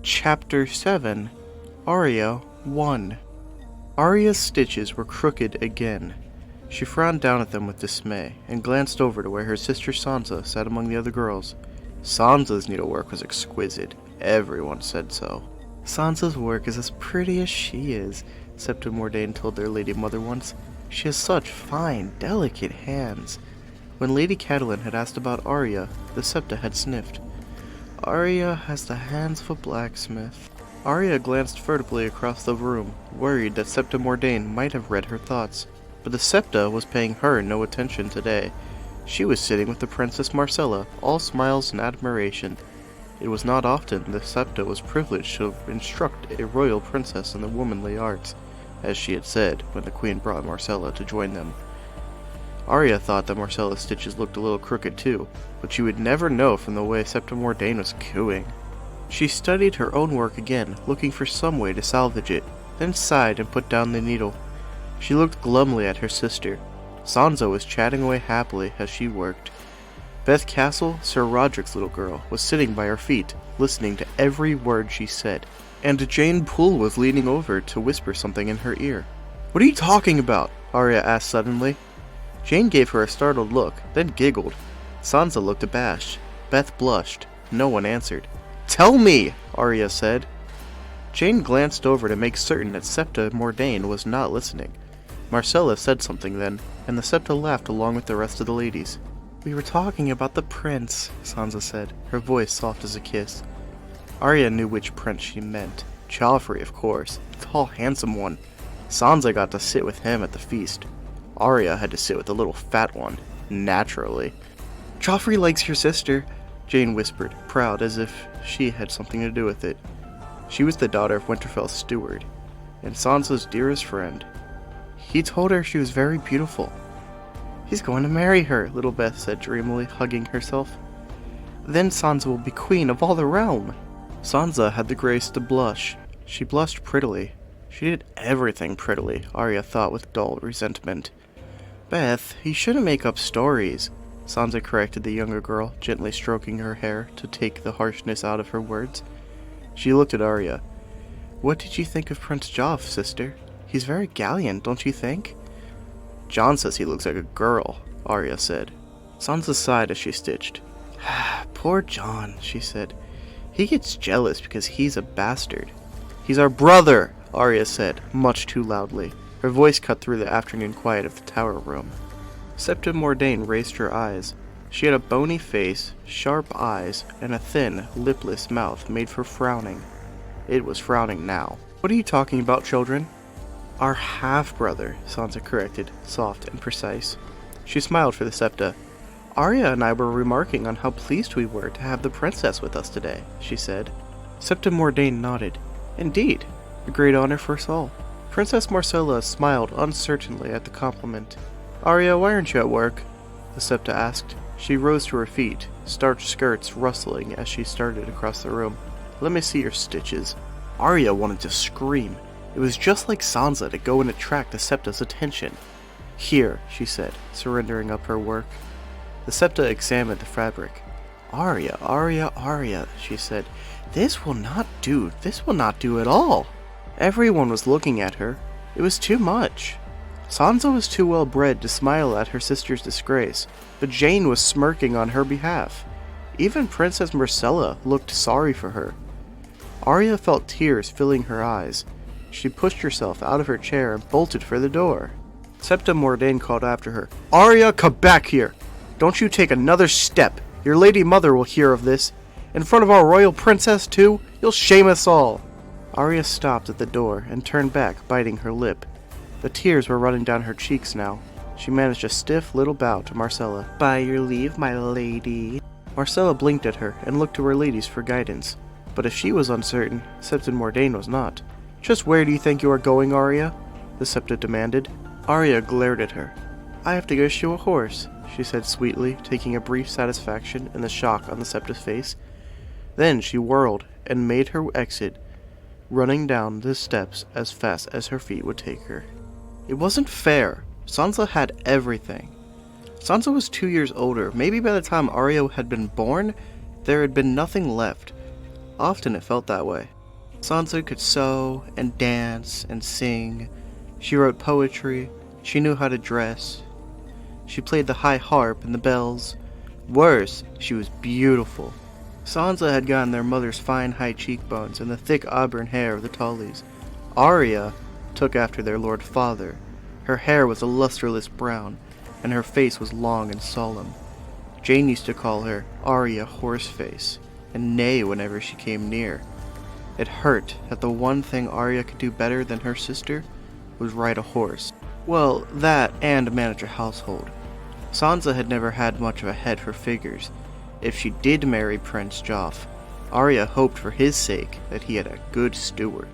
Chapter 7 Arya 1. Arya's stitches were crooked again. She frowned down at them with dismay, and glanced over to where her sister Sansa sat among the other girls. Sansa's needlework was exquisite. Everyone said so. Sansa's work is as pretty as she is, Septa Mordain told their lady mother once. She has such fine, delicate hands. When Lady Catelyn had asked about Arya, the Septa had sniffed. Arya has the hands of a blacksmith. Arya glanced furtively across the room, worried that Septa Mordain might have read her thoughts. But the Septa was paying her no attention today. She was sitting with the Princess Marcella, all smiles and admiration. It was not often the Septa was privileged to instruct a royal princess in the womanly arts, as she had said when the Queen brought Marcella to join them. Arya thought that Marcella's stitches looked a little crooked too, but she would never know from the way Septa Mordain was cooing. She studied her own work again, looking for some way to salvage it, then sighed and put down the needle. She looked glumly at her sister. Sansa was chatting away happily as she worked. Beth Castle, Sir Roderick's little girl, was sitting by her feet, listening to every word she said, and Jane Poole was leaning over to whisper something in her ear. "What are you talking about?" Arya asked suddenly. Jane gave her a startled look, then giggled. Sansa looked abashed. Beth blushed. No one answered. "Tell me!" Arya said. Jane glanced over to make certain that Septa Mordain was not listening. Marcella said something then, and the Septa laughed along with the rest of the ladies. "We were talking about the prince," Sansa said, her voice soft as a kiss. Arya knew which prince she meant. Joffrey, of course, the tall, handsome one. Sansa got to sit with him at the feast. Arya had to sit with the little fat one, naturally. "Joffrey likes your sister," Jane whispered, proud as if she had something to do with it. She was the daughter of Winterfell's steward, and Sansa's dearest friend. He told her she was very beautiful. "He's going to marry her," little Beth said dreamily, hugging herself. "Then Sansa will be queen of all the realm." Sansa had the grace to blush. She blushed prettily. She did everything prettily, Arya thought with dull resentment. "Beth, you shouldn't make up stories," Sansa corrected the younger girl, gently stroking her hair to take the harshness out of her words. She looked at Arya. "What did you think of Prince Joff, sister? He's very gallant, don't you think?" "Jon says he looks like a girl," Arya said. Sansa sighed as she stitched. "Poor Jon," she said. "He gets jealous because he's a bastard." "He's our brother," Arya said, much too loudly. Her voice cut through the afternoon quiet of the tower room. Septa Mordain raised her eyes. She had a bony face, sharp eyes, and a thin, lipless mouth made for frowning. It was frowning now. "What are you talking about, children?" "Our half-brother," Sansa corrected, soft and precise. She smiled for the Septa. "Arya and I were remarking on how pleased we were to have the princess with us today," she said. Septa Mordain nodded. "Indeed, a great honor for us all." Princess Marcella smiled uncertainly at the compliment. "Arya, why aren't you at work?" the Septa asked. She rose to her feet, starched skirts rustling as she started across the room. "Let me see your stitches." Arya wanted to scream. It was just like Sansa to go and attract the Septa's attention. "Here," she said, surrendering up her work. The Septa examined the fabric. "Arya, Arya, Arya," she said. "This will not do. This will not do at all." Everyone was looking at her. It was too much. Sansa was too well bred to smile at her sister's disgrace, but Jane was smirking on her behalf. Even Princess Marcella looked sorry for her. Arya felt tears filling her eyes. She pushed herself out of her chair and bolted for the door. Septa Mordain called after her, "Arya, come back here! Don't you take another step! Your lady mother will hear of this. In front of our royal princess, too? You'll shame us all!" Arya stopped at the door and turned back, biting her lip. The tears were running down her cheeks now. She managed a stiff little bow to Marcella. "By your leave, my lady." Marcella blinked at her and looked to her ladies for guidance. But if she was uncertain, Septa Mordain was not. "Just where do you think you are going, Arya?" the Septa demanded. Arya glared at her. "I have to go shoe a horse," she said sweetly, taking a brief satisfaction in the shock on the Septa's face. Then she whirled and made her exit, running down the steps as fast as her feet would take her. It wasn't fair. Sansa had everything. Sansa was 2 years older. Maybe by the time Arya had been born, there had been nothing left. Often it felt that way. Sansa could sew and dance and sing. She wrote poetry. She knew how to dress. She played the high harp and the bells. Worse, she was beautiful. Sansa had gotten their mother's fine high cheekbones and the thick auburn hair of the Tullys. Arya took after their lord father. Her hair was a lustreless brown, and her face was long and solemn. Jane used to call her Arya Horseface, and neigh whenever she came near. It hurt that the one thing Arya could do better than her sister was ride a horse. Well, that and manage a household. Sansa had never had much of a head for figures. If she did marry Prince Joff, Arya hoped for his sake that he had a good steward.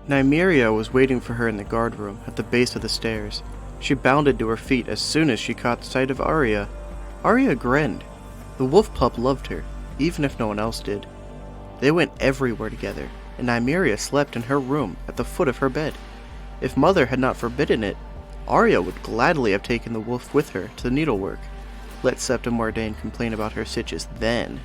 Nymeria was waiting for her in the guardroom at the base of the stairs. She bounded to her feet as soon as she caught sight of Arya. Arya grinned. The wolf pup loved her, even if no one else did. They went everywhere together, and Nymeria slept in her room at the foot of her bed. If Mother had not forbidden it, Arya would gladly have taken the wolf with her to the needlework. Let Septa Mordane complain about her stitches then.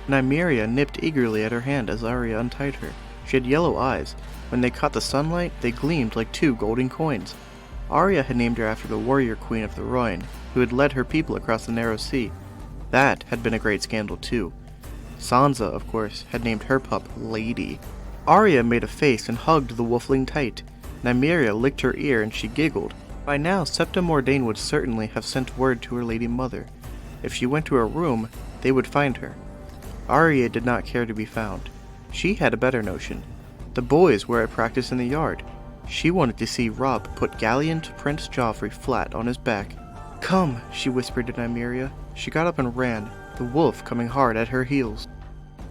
Nymeria nipped eagerly at her hand as Arya untied her. She had yellow eyes. When they caught the sunlight, they gleamed like 2 golden coins. Arya had named her after the warrior queen of the Rhoyne, who had led her people across the narrow sea. That had been a great scandal too. Sansa, of course, had named her pup Lady. Arya made a face and hugged the wolfling tight. Nymeria licked her ear and she giggled. By now, Septa Mordane would certainly have sent word to her lady mother. If she went to her room, they would find her. Arya did not care to be found. She had a better notion. The boys were at practice in the yard. She wanted to see Robb put gallant Prince Joffrey flat on his back. "Come," she whispered to Nymeria. She got up and ran, the wolf coming hard at her heels.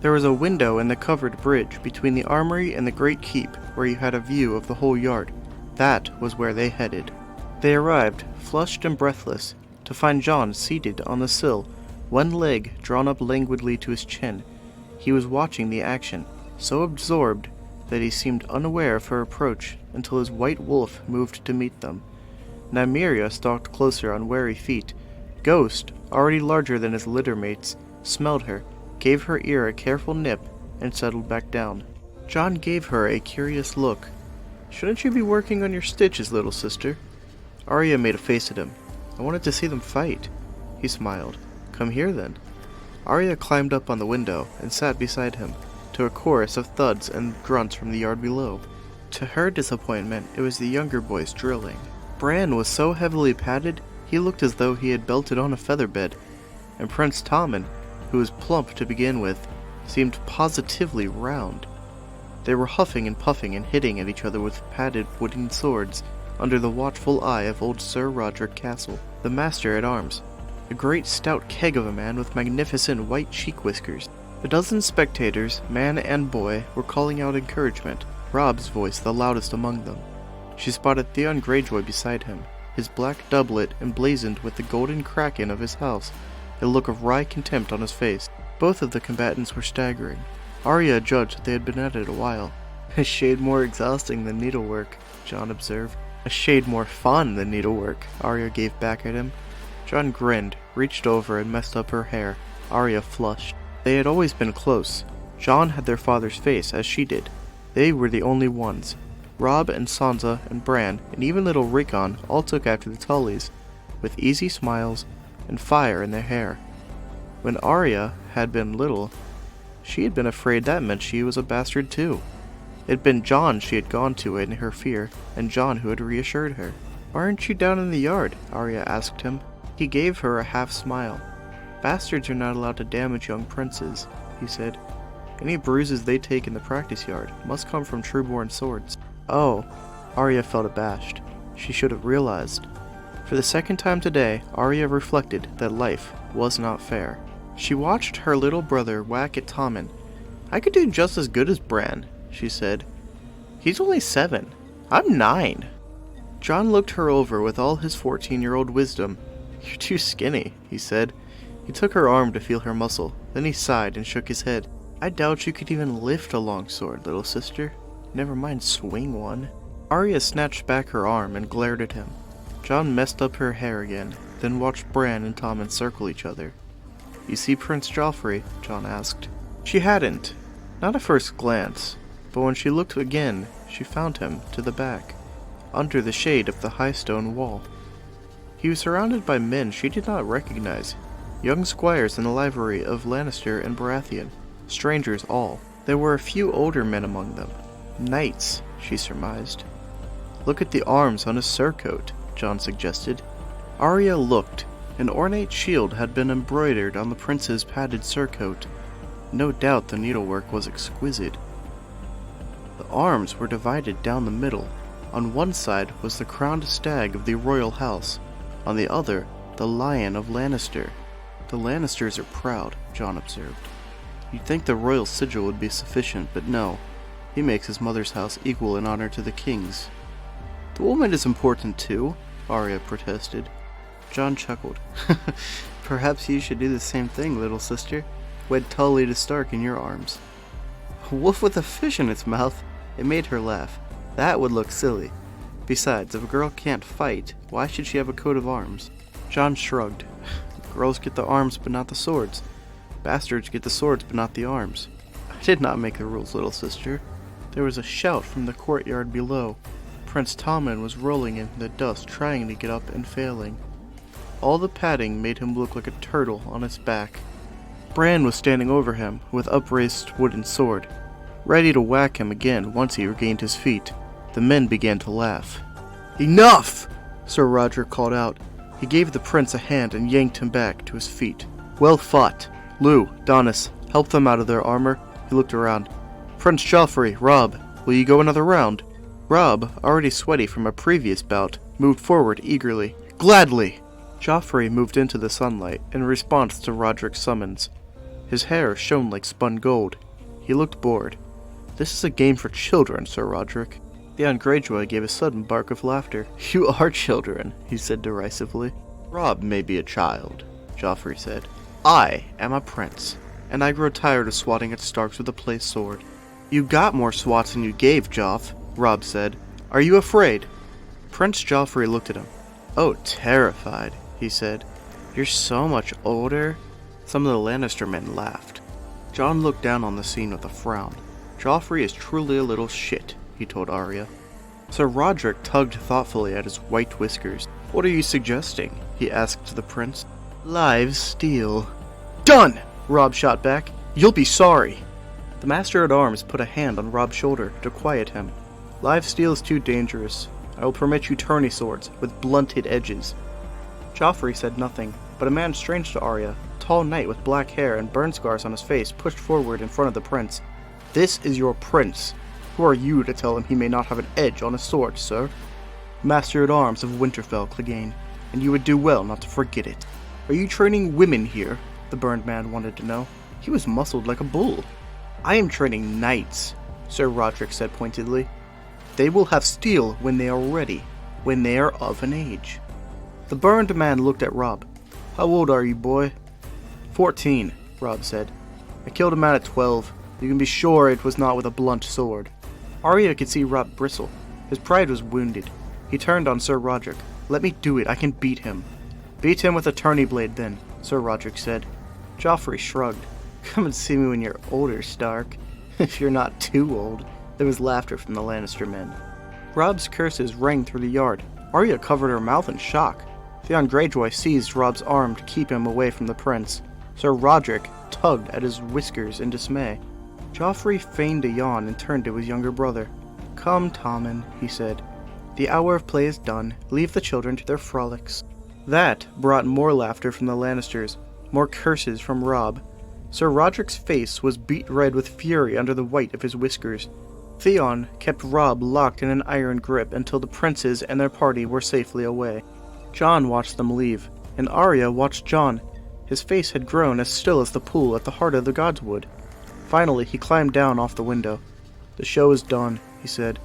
There was a window in the covered bridge between the armory and the great keep where you had a view of the whole yard. That was where they headed. They arrived, flushed and breathless, to find Jon seated on the sill, one leg drawn up languidly to his chin. He was watching the action, so absorbed that he seemed unaware of her approach until his white wolf moved to meet them. Nymeria stalked closer on wary feet. Ghost, already larger than his litter mates, smelled her, gave her ear a careful nip, and settled back down. Jon gave her a curious look. "Shouldn't you be working on your stitches, little sister?" Arya made a face at him. "I wanted to see them fight." He smiled. "Come here, then." Arya climbed up on the window and sat beside him, to a chorus of thuds and grunts from the yard below. To her disappointment, it was the younger boys drilling. Bran was so heavily padded, he looked as though he had belted on a feather bed, and Prince Tommen, who was plump to begin with, seemed positively round. They were huffing and puffing and hitting at each other with padded wooden swords, under the watchful eye of old Sir Roderick Castle, the master-at-arms, a great stout keg of a man with magnificent white cheek whiskers. A dozen spectators, man and boy, were calling out encouragement, Robb's voice the loudest among them. She spotted Theon Greyjoy beside him, his black doublet emblazoned with the golden kraken of his house, a look of wry contempt on his face. Both of the combatants were staggering. Arya judged that they had been at it a while. "A shade more exhausting than needlework," Jon observed. "A shade more fun than needlework," Arya gave back at him. Jon grinned, reached over and messed up her hair. Arya flushed. They had always been close. Jon had their father's face, as she did. They were the only ones. Robb and Sansa and Bran and even little Rickon all took after the Tullys, with easy smiles and fire in their hair. When Arya had been little, she had been afraid that meant she was a bastard too. It had been Jon she had gone to in her fear, and Jon who had reassured her. "Why aren't you down in the yard?" Arya asked him. He gave her a half smile. "Bastards are not allowed to damage young princes," he said. "Any bruises they take in the practice yard must come from true-born swords." "Oh," Arya felt abashed. She should have realized. For the second time today, Arya reflected that life was not fair. She watched her little brother whack at Tommen. "I could do just as good as Bran," she said. "He's only 7. I'm 9. Jon looked her over with all his 14-year-old wisdom. "You're too skinny," he said. He took her arm to feel her muscle. Then he sighed and shook his head. "I doubt you could even lift a long sword, little sister. Never mind swing one." Arya snatched back her arm and glared at him. Jon messed up her hair again, then watched Bran and Tommen circle each other. "You see Prince Joffrey?" Jon asked. She hadn't. Not at first glance. but when she looked again, she found him to the back, under the shade of the high stone wall. He was surrounded by men she did not recognize, young squires in the livery of Lannister and Baratheon, strangers all. There were a few older men among them, knights, she surmised. Look at the arms on his surcoat, Jon suggested. Arya looked. An ornate shield had been embroidered on the prince's padded surcoat. No doubt the needlework was exquisite. The arms were divided down the middle. On one side was the crowned stag of the royal house, on the other, the lion of Lannister. The Lannisters are proud, Jon observed. You'd think the royal sigil would be sufficient, but no. He makes his mother's house equal in honor to the king's. The woman is important too, Arya protested. Jon chuckled. Perhaps you should do the same thing, little sister. Wed Tully to Stark in your arms. A wolf with a fish in its mouth? It made her laugh. That would look silly. Besides, if a girl can't fight, why should she have a coat of arms? Jon shrugged. Girls get the arms but not the swords. Bastards get the swords but not the arms. I did not make the rules, little sister. There was a shout from the courtyard below. Prince Tommen was rolling in the dust, trying to get up and failing. All the padding made him look like a turtle on its back. Bran was standing over him with upraised wooden sword, ready to whack him again once he regained his feet. The men began to laugh. Enough! Sir Roderick called out. He gave the prince a hand and yanked him back to his feet. Well fought. Lou, Donis, help them out of their armor. He looked around. Prince Joffrey, Robb, will you go another round? Robb, already sweaty from a previous bout, moved forward eagerly. Gladly! Joffrey moved into the sunlight in response to Roderick's summons. His hair shone like spun gold. He looked bored. This is a game for children, Sir Roderick. Theon Greyjoy gave a sudden bark of laughter. You are children, he said derisively. Robb may be a child, Joffrey said. I am a prince, and I grow tired of swatting at Starks with a play sword. You got more swats than you gave, Joff, Robb said. Are you afraid? Prince Joffrey looked at him. Oh, terrified, he said. You're so much older. Some of the Lannister men laughed. Jon looked down on the scene with a frown. Joffrey is truly a little shit, he told Arya. Sir Roderick tugged thoughtfully at his white whiskers. What are you suggesting? He asked the prince. Live steel. Done! Robb shot back. You'll be sorry. The Master-at-Arms put a hand on Robb's shoulder to quiet him. Live steel is too dangerous. I will permit you tourney swords with blunted edges. Joffrey said nothing, but a man strange to Arya, a tall knight with black hair and burn scars on his face, pushed forward in front of the prince. This is your prince. Who are you to tell him he may not have an edge on his sword, sir? Master-at-Arms of Winterfell, Clegane, and you would do well not to forget it. Are you training women here? The burned man wanted to know. He was muscled like a bull. I am training knights, Sir Roderick said pointedly. They will have steel when they are ready, when they are of an age. The burned man looked at Robb. How old are you, boy? 14, Robb said. I killed a man at 12. You can be sure it was not with a blunt sword. Arya could see Robb bristle. His pride was wounded. He turned on Sir Roderick. Let me do it. I can beat him. Beat him with a tourney blade, then, Sir Roderick said. Joffrey shrugged. Come and see me when you're older, Stark. If you're not too old. There was laughter from the Lannister men. Robb's curses rang through the yard. Arya covered her mouth in shock. Theon Greyjoy seized Robb's arm to keep him away from the prince. Sir Roderick tugged at his whiskers in dismay. Joffrey feigned a yawn and turned to his younger brother. Come, Tommen, he said. The hour of play is done. Leave the children to their frolics. That brought more laughter from the Lannisters, more curses from Robb. Sir Roderick's face was beet red with fury under the white of his whiskers. Theon kept Robb locked in an iron grip until the princes and their party were safely away. Jon watched them leave, and Arya watched Jon. His face had grown as still as the pool at the heart of the Godswood. Finally, he climbed down off the window. The show is done, he said.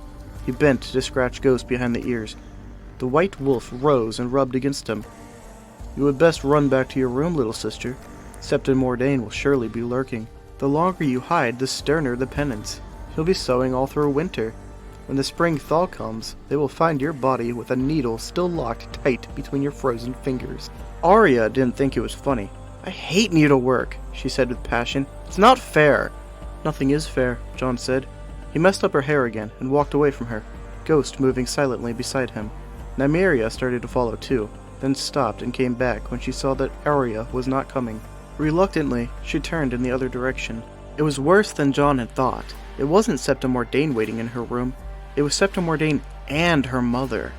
He bent to scratch Ghost behind the ears. The white wolf rose and rubbed against him. You had best run back to your room, little sister. Septon Mordain will surely be lurking. The longer you hide, the sterner the penance. He'll be sowing all through winter. When the spring thaw comes, they will find your body with a needle still locked tight between your frozen fingers. Arya didn't think it was funny. I hate needlework, she said with passion. It's not fair. Nothing is fair, Jon said. He messed up her hair again and walked away from her, Ghost moving silently beside him. Nymeria started to follow too, then stopped and came back when she saw that Arya was not coming. Reluctantly, she turned in the other direction. It was worse than John had thought. It wasn't Septa Mordain waiting in her room. It was Septa Mordain and her mother.